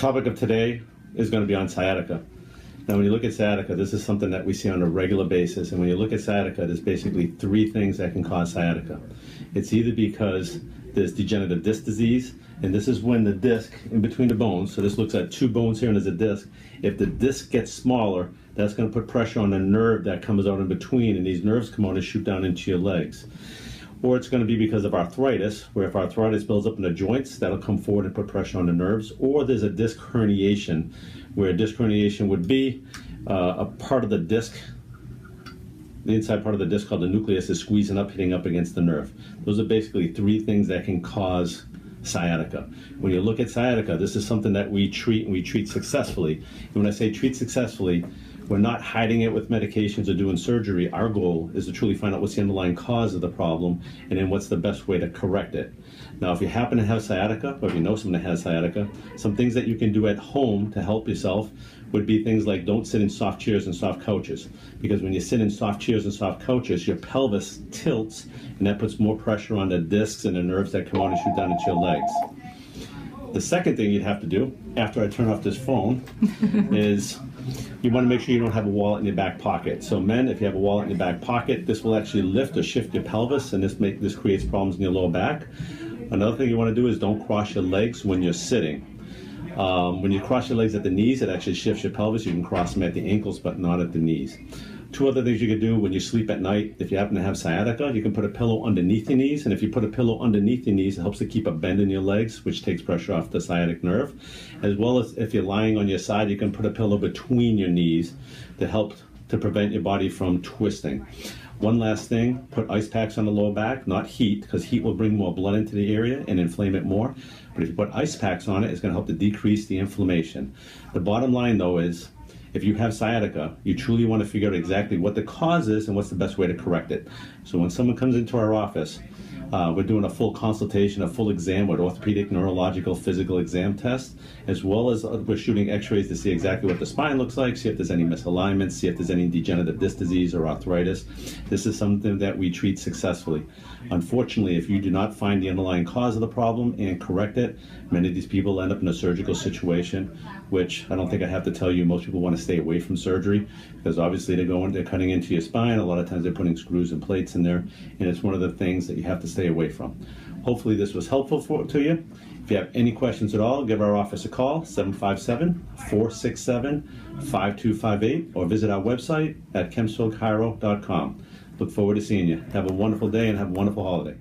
topic of today is going to be on sciatica. Now, when you look at sciatica, this is something that we see on a regular basis. And when you look at sciatica, there's basically three things that can cause sciatica. It's either because there's degenerative disc disease, and this is when the disc in between the bones, so this looks at two bones here and there's a disc. If the disc gets smaller, that's going to put pressure on the nerve that comes out in between, and these nerves come out and shoot down into your legs. Or it's going to be because of arthritis, where if arthritis builds up in the joints, that'll come forward and put pressure on the nerves. Or there's a disc herniation, where a disc herniation would be a part of the disc, the inside part of the disc called the nucleus is squeezing up, hitting up against the nerve. Those are basically three things that can cause sciatica. When you look at sciatica, this is something that we treat, and we treat successfully. And when I say treat successfully, we're not hiding it with medications or doing surgery. Our goal is to truly find out what's the underlying cause of the problem, and then what's the best way to correct it. Now, if you happen to have sciatica, or if you know someone that has sciatica, some things that you can do at home to help yourself would be things like don't sit in soft chairs and soft couches. Because when you sit in soft chairs and soft couches, your pelvis tilts, and that puts more pressure on the discs and the nerves that come out and shoot down into your legs. The second thing you'd have to do, after I turn off this phone, is you want to make sure you don't have a wallet in your back pocket. So men, if you have a wallet in your back pocket, this will actually lift or shift your pelvis, and this creates problems in your lower back. Another thing you want to do is don't cross your legs when you're sitting. When you cross your legs at the knees, it actually shifts your pelvis. You can cross them at the ankles, but not at the knees. Two other things you can do when you sleep at night, if you happen to have sciatica, you can put a pillow underneath your knees. And if you put a pillow underneath your knees, it helps to keep a bend in your legs, which takes pressure off the sciatic nerve. As well as if you're lying on your side, you can put a pillow between your knees to help to prevent your body from twisting. One last thing, put ice packs on the lower back, not heat, because heat will bring more blood into the area and inflame it more. But if you put ice packs on it, it's going to help to decrease the inflammation. The bottom line, though, is if you have sciatica, you truly want to figure out exactly what the cause is and what's the best way to correct it. So when someone comes into our office, we're doing a full consultation, a full exam with orthopedic, neurological, physical exam test, as well as we're shooting x-rays to see exactly what the spine looks like, see if there's any misalignments, see if there's any degenerative disc disease or arthritis. This is something that we treat successfully. Unfortunately, if you do not find the underlying cause of the problem and correct it, many of these people end up in a surgical situation, which I don't think I have to tell you, most people want to stay away from surgery, because obviously they're cutting into your spine. A lot of times they're putting screws and plates in there, and it's one of the things that you have to stay away from. Hopefully this was helpful to you. If you have any questions at all, give our office a call, 757-467-5258, or visit our website at kempsvillechiro.com. Look forward to seeing you. Have a wonderful day and have a wonderful holiday.